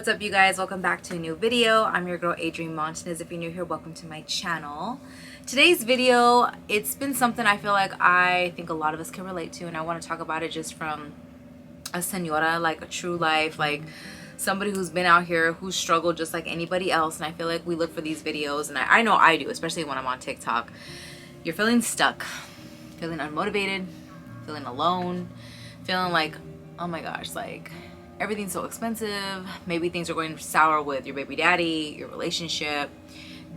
What's up, you guys? Welcome back to a new video. I'm your girl Adrienne Montanez. If you're new here, welcome to my channel. Today's video, it's been something I feel like I think a lot of us can relate to, and I want to talk about it just from a senora, like a true life, like somebody who's been out here, who's struggled just like anybody else. And I feel like we look for these videos, and I know I do, especially when I'm on TikTok. You're feeling stuck, feeling unmotivated, feeling alone, feeling like, oh my gosh, like everything's so expensive. Maybe things are going sour with your baby daddy, your relationship,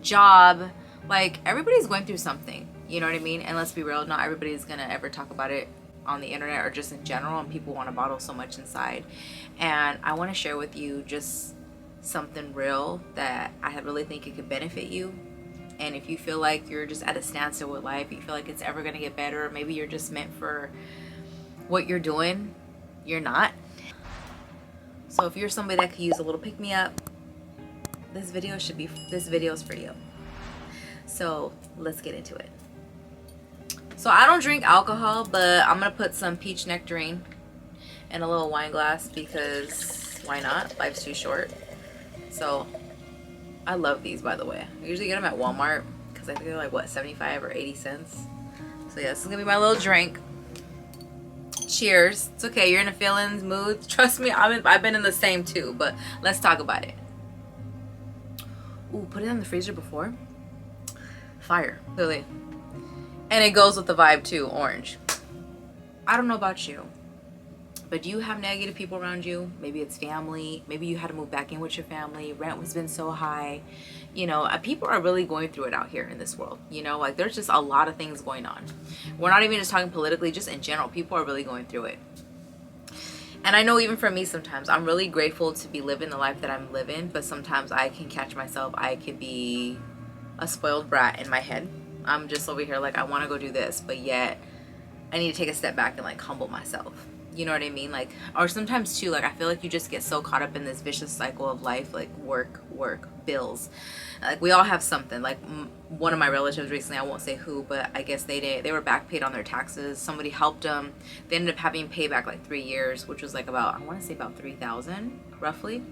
job. Like everybody's going through something, you know what I mean? And let's be real, not everybody's gonna ever talk about it on the internet or just in general, and people want to bottle so much inside. And I want to share with you just something real that I really think it could benefit you. And if you feel like you're just at a standstill with life, you feel like it's ever gonna get better, or maybe you're just meant for what you're doing, you're not. So if you're somebody that could use a little pick-me-up, this video is for you. So let's get into it. So I don't drink alcohol, but I'm gonna put some peach nectarine in a little wine glass because why not? Life's too short. So I love these, by the way. I usually get them at Walmart because I think they're like, what, 75 or 80 cents. So yeah, this is gonna be my little drink. Cheers. It's okay, you're in a feelings mood. Trust me, I've been in the same too, but let's talk about it. Ooh, put it in the freezer before. Fire, clearly. And it goes with the vibe too, orange. I don't know about you, but do you have negative people around you? Maybe it's family. Maybe you had to move back in with your family. Rent has been so high. You know, people are really going through it out here in this world. You know, like there's just a lot of things going on. We're not even just talking politically, just in general. People are really going through it. And I know even for me sometimes, I'm really grateful to be living the life that I'm living. But sometimes I can catch myself. I could be a spoiled brat in my head. I'm just over here like, I want to go do this, but yet I need to take a step back and like humble myself. You know what I mean? Like, or sometimes too, like I feel like you just get so caught up in this vicious cycle of life, like work, bills. Like we all have something. Like one of my relatives recently, I won't say who, but I guess they were back paid on their taxes. Somebody helped them. They ended up having payback like 3 years, which was like about, I want to say about 3,000 roughly.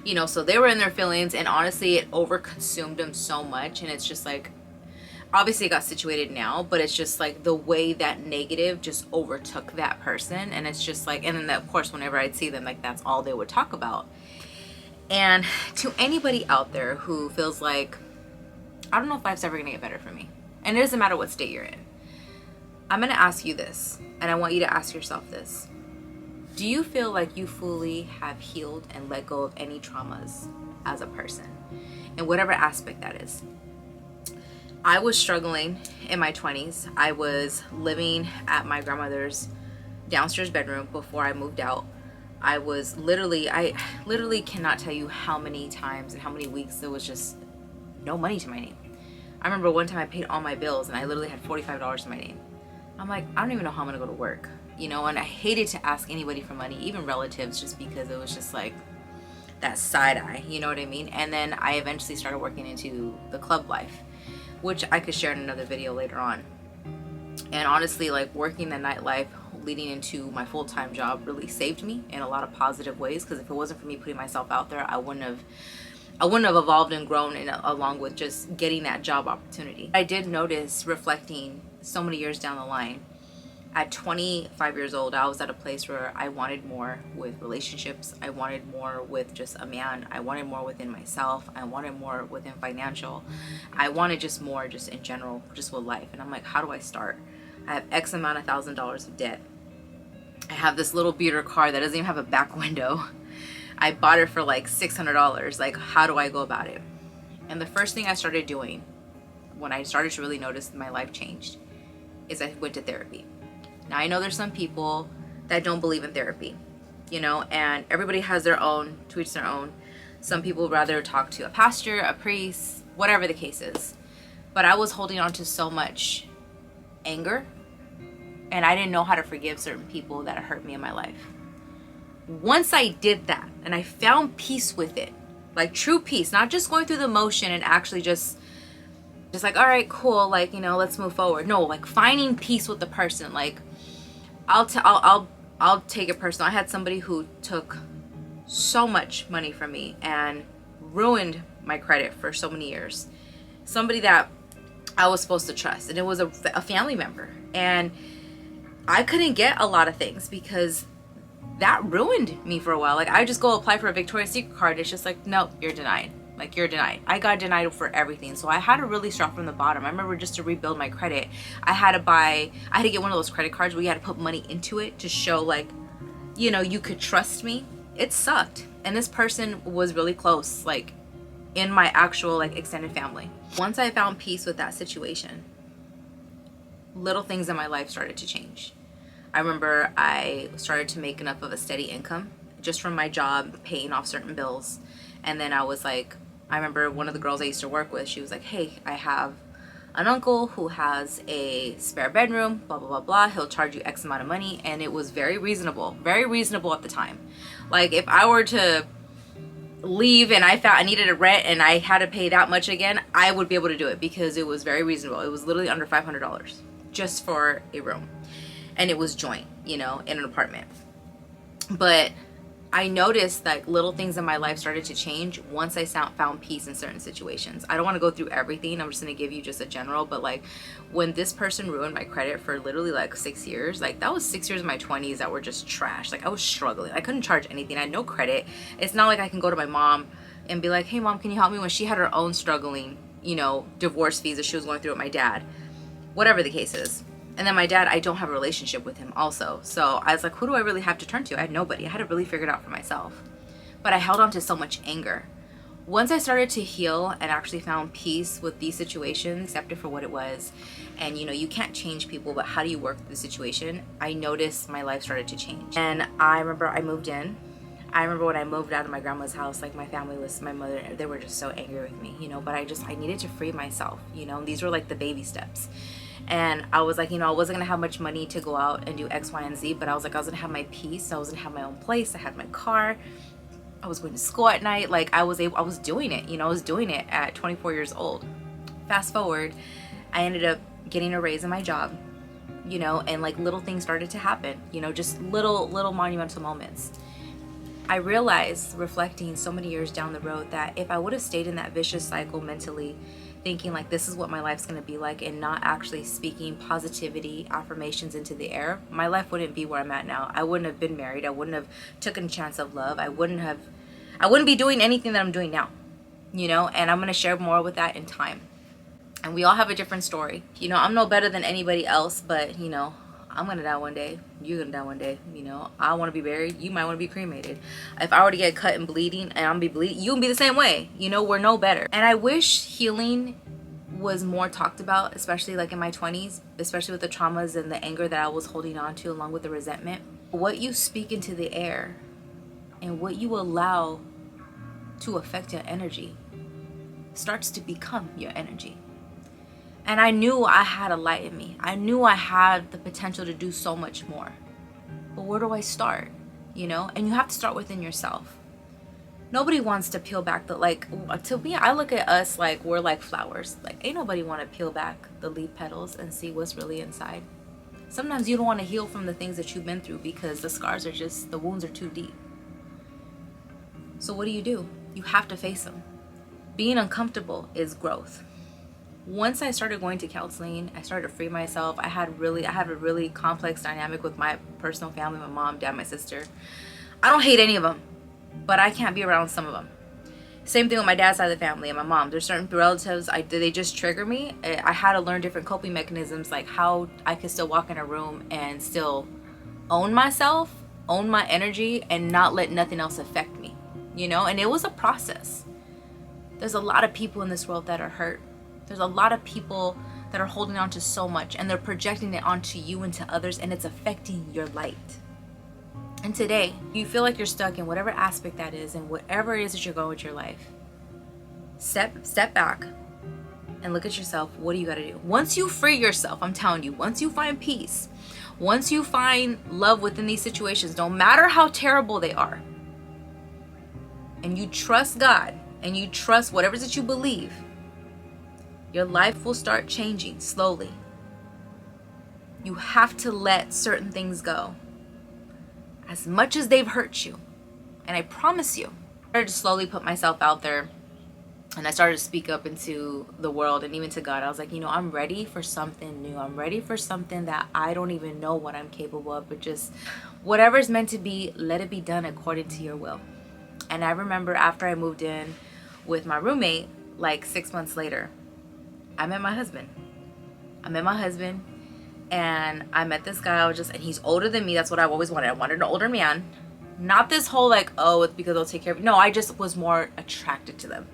You know, so they were in their feelings, and honestly it overconsumed them so much. And it's just like, obviously it got situated now, but it's just like the way that negative just overtook that person. And it's just like, and then of course whenever I'd see them, like that's all they would talk about. And to anybody out there who feels like, I don't know if life's ever gonna get better for me, and it doesn't matter what state you're in, I'm gonna ask you this, and I want you to ask yourself this. Do you feel like you fully have healed and let go of any traumas as a person, in whatever aspect that is? I was struggling in my 20s. I was living at my grandmother's downstairs bedroom before I moved out. I literally cannot tell you how many times and how many weeks there was just no money to my name. I remember one time I paid all my bills and I literally had $45 to my name. I'm like, I don't even know how I'm gonna go to work, you know. And I hated to ask anybody for money, even relatives, just because it was just like that side eye, you know what I mean? And then I eventually started working into the club life, which I could share in another video later on. And honestly, like working the nightlife leading into my full-time job really saved me in a lot of positive ways, because if it wasn't for me putting myself out there, I wouldn't have evolved and grown along with just getting that job opportunity. I did notice, reflecting so many years down the line, at 25 years old, I was at a place where I wanted more with relationships. I wanted more with just a man. I wanted more within myself. I wanted more within financial. I wanted just more just in general, just with life. And I'm like, how do I start? I have X amount of $1,000 of debt. I have this little beater car that doesn't even have a back window. I bought it for like $600. Like, how do I go about it? And the first thing I started doing when I started to really notice my life changed is I went to therapy. Now, I know there's some people that don't believe in therapy, you know, and everybody has their own, to each their own. Some people would rather talk to a pastor, a priest, whatever the case is. But I was holding on to so much anger, and I didn't know how to forgive certain people that hurt me in my life. Once I did that, and I found peace with it, like true peace, not just going through the motion and actually just like, all right, cool, like, you know, let's move forward. No, like finding peace with the person. Like, I'll take it personal. I had somebody who took so much money from me and ruined my credit for so many years. Somebody that I was supposed to trust, and it was a family member, and I couldn't get a lot of things because that ruined me for a while. Like, I just go apply for a Victoria's Secret card. It's just like, nope, you're denied. Like, you're denied. I got denied for everything. So I had to really start from the bottom. I remember, just to rebuild my credit, I had to get one of those credit cards where you had to put money into it to show, like, you know, you could trust me. It sucked. And this person was really close, like, in my actual, like, extended family. Once I found peace with that situation, little things in my life started to change. I remember I started to make enough of a steady income just from my job, paying off certain bills. And then I was like, I remember one of the girls I used to work with, she was like, hey, I have an uncle who has a spare bedroom, blah, blah, blah, blah. He'll charge you X amount of money. And it was very reasonable at the time. Like, if I were to leave and I found I needed a rent and I had to pay that much again, I would be able to do it because it was very reasonable. It was literally under $500 just for a room. And it was joint, you know, in an apartment. But I noticed that little things in my life started to change once I found peace in certain situations. I don't want to go through everything. I'm just going to give you just a general. But like, when this person ruined my credit for literally like 6 years, like that was 6 years of my 20s that were just trash. Like, I was struggling. I couldn't charge anything. I had no credit. It's not like I can go to my mom and be like, hey mom, can you help me, when she had her own struggling, you know, divorce fees that she was going through with my dad, whatever the case is. And then my dad, I don't have a relationship with him also. So I was like, who do I really have to turn to? I had nobody. I had to really figure it out for myself. But I held on to so much anger. Once I started to heal and actually found peace with these situations, accepted for what it was, and you know, you can't change people, but how do you work through the situation? I noticed my life started to change. And I remember I moved in. I remember when I moved out of my grandma's house, like my mother, they were just so angry with me, you know, but I needed to free myself, you know. These were like the baby steps. And I was like, you know, I wasn't gonna have much money to go out and do X, Y, and Z, but I was like, I was gonna have my peace. I was gonna have my own place. I had my car. I was going to school at night. Like, I was doing it, you know, I was doing it at 24 years old. Fast forward, I ended up getting a raise in my job, you know, and like little things started to happen, you know, just little monumental moments. I realized, reflecting so many years down the road, that if I would have stayed in that vicious cycle mentally, thinking like this is what my life's going to be like, and not actually speaking positivity affirmations into the air, my life wouldn't be where I'm at now. I wouldn't have been married. I wouldn't have taken a chance of love. I wouldn't be doing anything that I'm doing now, you know. And I'm going to share more with that in time. And we all have a different story, you know. I'm no better than anybody else, but you know, I'm gonna die one day. You're gonna die one day. You know, I want to be buried. You might want to be cremated. If I were to get cut and bleeding, and I'm be bleeding, you can be the same way. You know, we're no better. And I wish healing was more talked about, especially like in my 20s, especially with the traumas and the anger that I was holding on to, along with the resentment. What you speak into the air and what you allow to affect your energy starts to become your energy. And I knew I had a light in me. I knew I had the potential to do so much more. But where do I start? You know? And you have to start within yourself. Nobody wants to peel back to me, I look at us like we're like flowers. Like, ain't nobody want to peel back the leaf petals and see what's really inside. Sometimes you don't want to heal from the things that you've been through because the wounds are too deep. So what do? You have to face them. Being uncomfortable is growth. Once I started going to counseling, I started to free myself. I had a really complex dynamic with my personal family, my mom, dad, my sister. I don't hate any of them, but I can't be around some of them. Same thing with my dad's side of the family and my mom. There's certain relatives, they just trigger me. I had to learn different coping mechanisms, like how I could still walk in a room and still own myself, own my energy, and not let nothing else affect me, you know? And it was a process. There's a lot of people in this world that are hurt. There's a lot of people that are holding on to so much, and they're projecting it onto you and to others, and it's affecting your light. And today, you feel like you're stuck in whatever aspect that is, and whatever it is that you're going with your life. Step back and look at yourself. What do you got to do? Once you free yourself, I'm telling you, once you find peace, once you find love within these situations, no matter how terrible they are, and you trust God, and you trust whatever it is that you believe, your life will start changing slowly. You have to let certain things go. As much as they've hurt you, And I promise you, I started to slowly put myself out there, and I started to speak up into the world and even to God. I was like, you know, I'm ready for something new. I'm ready for something that I don't even know what I'm capable of, but just whatever's meant to be, let it be done according to your will. And I remember after I moved in with my roommate, like 6 months later, I met my husband. And I met this guy. And he's older than me. That's what I've always wanted. I wanted an older man. Not this whole like, oh, it's because they'll take care of you. No, I just was more attracted to them.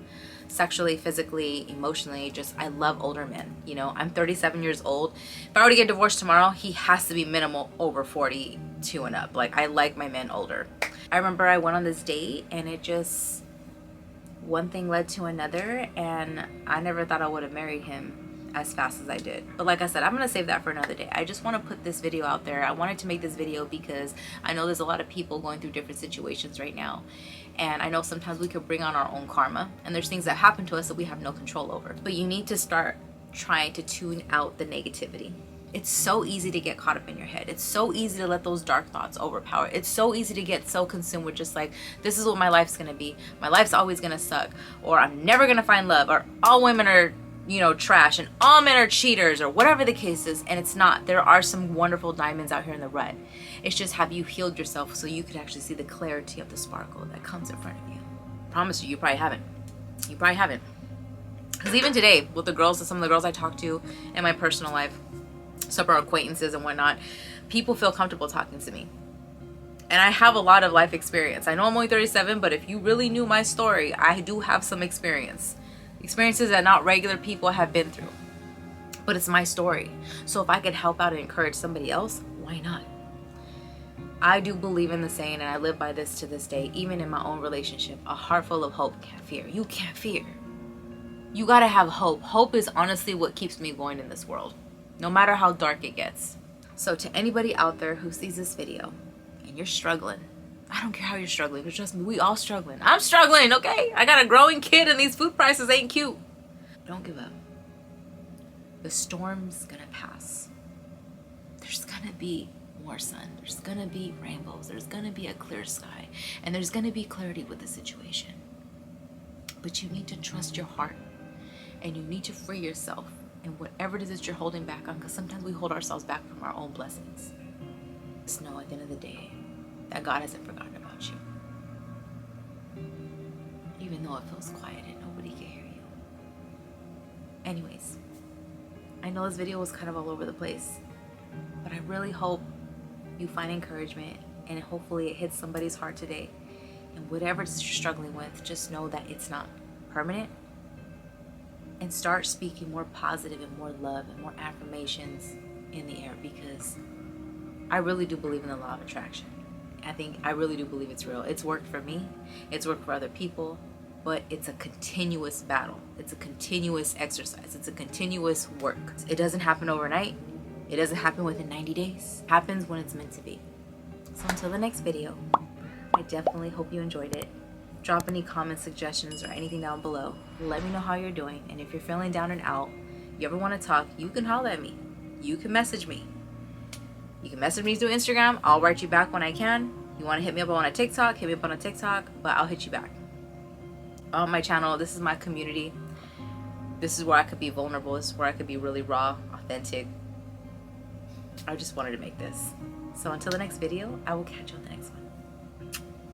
Sexually, physically, emotionally, just I love older men. You know, I'm 37 years old. If I were to get divorced tomorrow, he has to be minimal over 42 and up. Like, I like my men older. I remember I went on this date, and it just, one thing led to another, and I never thought I would have married him as fast as I did. But like I said, I'm gonna save that for another day. I just want to put this video out there. I wanted to make this video because I know there's a lot of people going through different situations right now, and I know sometimes we could bring on our own karma, and there's things that happen to us that we have no control over. But you need to start trying to tune out the negativity. It's so easy to get caught up in your head. It's so easy to let those dark thoughts overpower. It's so easy to get so consumed with just like, this is what my life's gonna be. My life's always gonna suck, or I'm never gonna find love, or all women are, you know, trash, and all men are cheaters, or whatever the case is. And it's not. There are some wonderful diamonds out here in the rut. It's just, have you healed yourself so you could actually see the clarity of the sparkle that comes in front of you? I promise you, you probably haven't. You probably haven't. Because even today, with the girls, some of the girls I talk to in my personal life, some are acquaintances and whatnot, people feel comfortable talking to me. And I have a lot of life experience. I know I'm only 37, but if you really knew my story, I do have some experiences that not regular people have been through. But it's my story. So if I could help out and encourage somebody else, why not? I do believe in the saying, and I live by this to this day, even in my own relationship, a heart full of hope can't fear. You can't fear. You gotta have hope. Hope is honestly what keeps me going in this world, no matter how dark it gets. So to anybody out there who sees this video and you're struggling, I don't care how you're struggling, but trust me, we all struggling. I'm struggling, okay? I got a growing kid and these food prices ain't cute. Don't give up. The storm's gonna pass. There's gonna be more sun. There's gonna be rainbows. There's gonna be a clear sky. And there's gonna be clarity with the situation. But you need to trust your heart. And you need to free yourself in whatever it is that you're holding back on, because sometimes we hold ourselves back from our own blessings. Just know at the end of the day that God hasn't forgotten about you. Even though it feels quiet and nobody can hear you. Anyways, I know this video was kind of all over the place, but I really hope you find encouragement, and hopefully it hits somebody's heart today. And whatever it is you're struggling with, just know that it's not permanent, and start speaking more positive and more love and more affirmations in the air, because I really do believe in the law of attraction. I really do believe it's real. It's worked for me. It's worked for other people. But it's a continuous battle. It's a continuous exercise. It's a continuous work. It doesn't happen overnight. It doesn't happen within 90 days. It happens when it's meant to be. So until the next video, I definitely hope you enjoyed it. Drop any comments, suggestions, or anything down below. Let me know how you're doing. And if you're feeling down and out, you ever want to talk, you can holler at me. You can message me. You can message me through Instagram. I'll write you back when I can. You want to hit me up on a TikTok, hit me up on a TikTok, but I'll hit you back. On my channel, this is my community. This is where I could be vulnerable. This is where I could be really raw, authentic. I just wanted to make this. So until the next video, I will catch you on the next